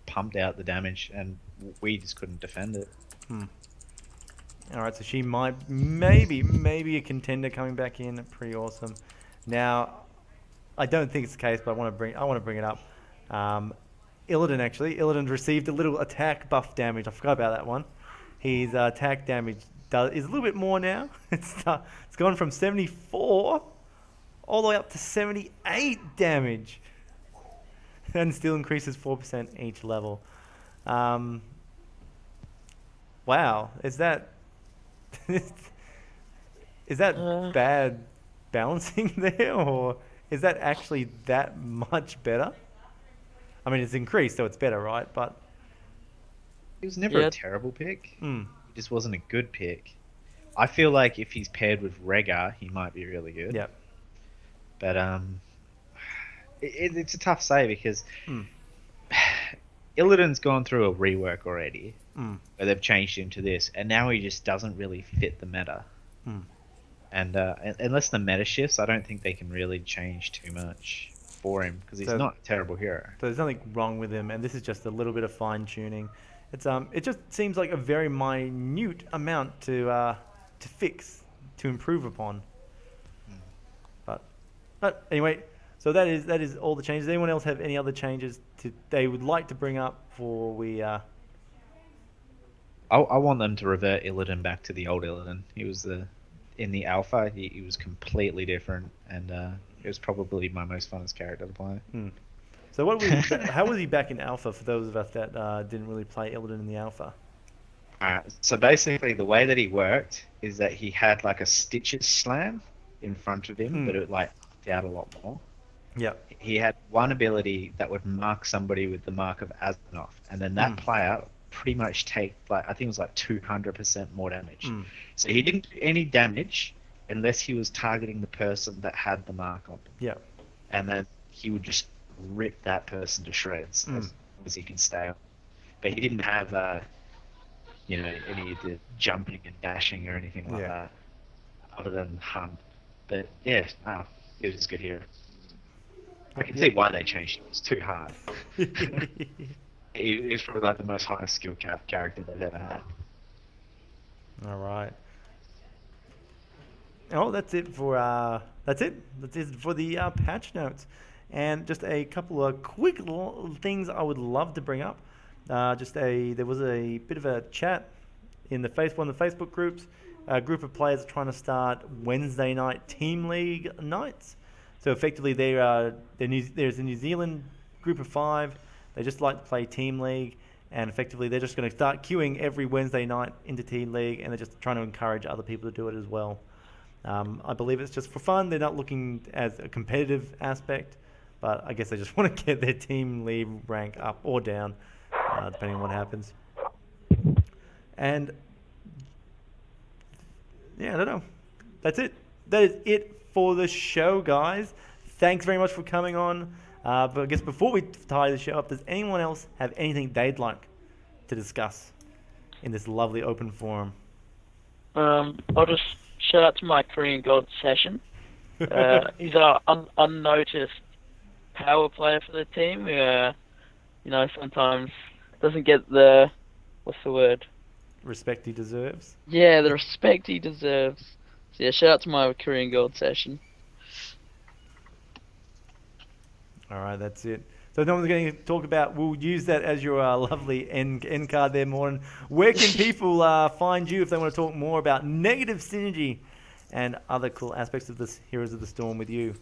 pumped out the damage, and we just couldn't defend it. All right, so she might maybe a contender coming back in. Pretty awesome. Now, I don't think it's the case, but I want to bring it up. Illidan's received a little attack buff damage. I forgot about that one. His attack damage is a little bit more now. It's gone from 74 all the way up to 78 damage, and still increases 4% each level. Wow, is that bad balancing there, or is that actually that much better? I mean, it's increased, so it's better, right? But it was never a terrible pick. It just wasn't a good pick. I feel like if he's paired with Rega, he might be really good. Yeah. But it's a tough say because Illidan's gone through a rework already, where they've changed him to this, and now he just doesn't really fit the meta. And unless the meta shifts, I don't think they can really change too much for him because he's not a terrible hero. So there's nothing wrong with him, and this is just a little bit of fine tuning. It just seems like a very minute amount to fix, to improve upon. But anyway, so that is all the changes. Does anyone else have any other changes they would like to bring up before we? I want them to revert Illidan back to the old Illidan. He was in the alpha. He was completely different, and it was probably my most funnest character to play. So how was he back in alpha for those of us that didn't really play Illidan in the alpha? So basically, the way that he worked is that he had like a Stitches slam in front of him, but it like out a lot more. Yeah. He had one ability that would mark somebody with the mark of Azzinoth, and then that player pretty much take I think it was like 200% more damage. So he didn't do any damage unless he was targeting the person that had the mark on them. Yeah. And then he would just rip that person to shreds as long as he can stay on. But he didn't have any of the jumping and dashing or anything like that, other than Hunt. But yeah, it was good hero. I can see why they changed it. It was too hard. He's probably like the most highest skill character they've ever had. All right. Oh, that's it for the patch notes, and just a couple of quick things I would love to bring up. There was a bit of a chat in one of the Facebook groups. A group of players are trying to start Wednesday night team league nights. So effectively, there's a New Zealand group of 5. They just like to play team league, and effectively they're just going to start queuing every Wednesday night into team league, and they're just trying to encourage other people to do it as well. I believe it's just for fun. They're not looking as a competitive aspect, but I guess they just want to get their team league rank up or down, depending on what happens. And yeah, I don't know. That's it. That is it for the show, guys. Thanks very much for coming on. But I guess before we tie the show up, does anyone else have anything they'd like to discuss in this lovely open forum? I'll just shout out to my Korean God session. He's our unnoticed power player for the team. Sometimes doesn't get the respect he deserves. Yeah, the respect he deserves. So yeah, shout out to my Korean Gold session. All right, that's it. So no one's going to talk about, we'll use that as your lovely end card there, Morton. Where can people find you if they want to talk more about negative synergy and other cool aspects of this Heroes of the Storm with you?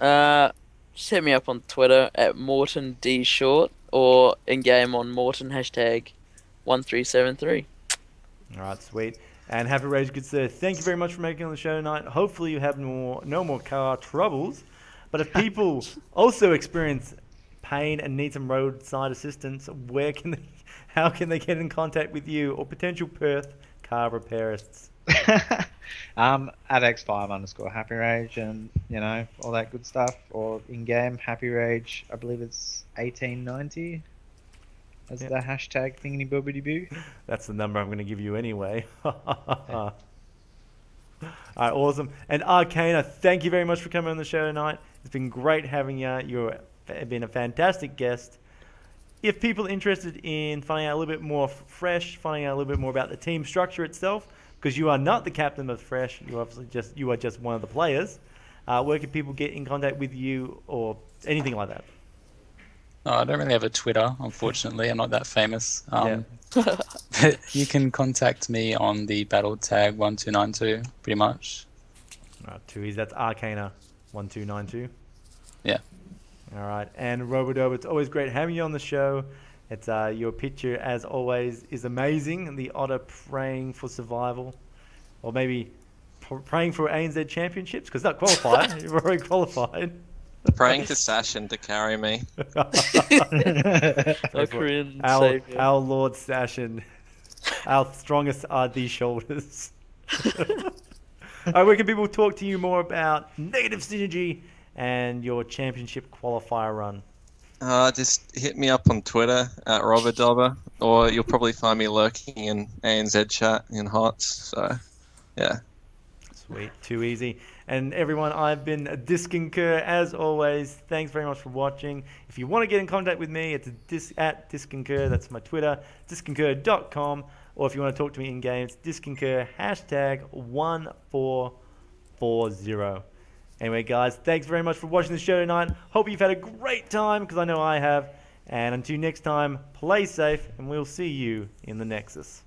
Just hit me up on Twitter at MortonDShort or in-game on Morton #1373. All right, sweet. And Happyrage, good sir, thank you very much for making it on the show tonight. Hopefully you have no more car troubles. But if people also experience pain and need some roadside assistance, how can they get in contact with you or potential Perth car repairists? At X5_Happyrage and, all that good stuff. Or in-game, Happyrage, I believe it's 1890 as the hashtag thingy-boobity-boo. That's the number I'm going to give you anyway. All right, awesome. And Arcana, thank you very much for coming on the show tonight. It's been great having you. You've been a fantastic guest. If people are interested in finding out a little bit more Fresh, finding out a little bit more about the team structure itself, because you are not the captain of Fresh, you are just one of the players. Where can people get in contact with you or anything like that? Oh, I don't really have a Twitter, unfortunately. I'm not that famous. Yeah. But you can contact me on the battle tag 1292, pretty much. All right, too easy. That's Arcana 1292. Yeah. All right, and Robodobo, it's always great having you on the show. It's your picture, as always, is amazing. The otter praying for survival, or maybe praying for ANZ championships, because that qualified. You've already qualified. Praying to Sashin to carry me. Our Lord Sashin. Our strongest are these shoulders. Where can people talk to you more about negative synergy and your championship qualifier run? Just hit me up on Twitter at Roberdobber, or you'll probably find me lurking in ANZ chat in HOTS. So, yeah. Sweet, too easy. And everyone, I've been Disconcur as always. Thanks very much for watching. If you want to get in contact with me, it's at Disconcur. That's my Twitter, disconcur.com. Or if you want to talk to me in game, it's Disconcur #1440. Anyway, guys, thanks very much for watching the show tonight. Hope you've had a great time, because I know I have. And until next time, play safe, and we'll see you in the Nexus.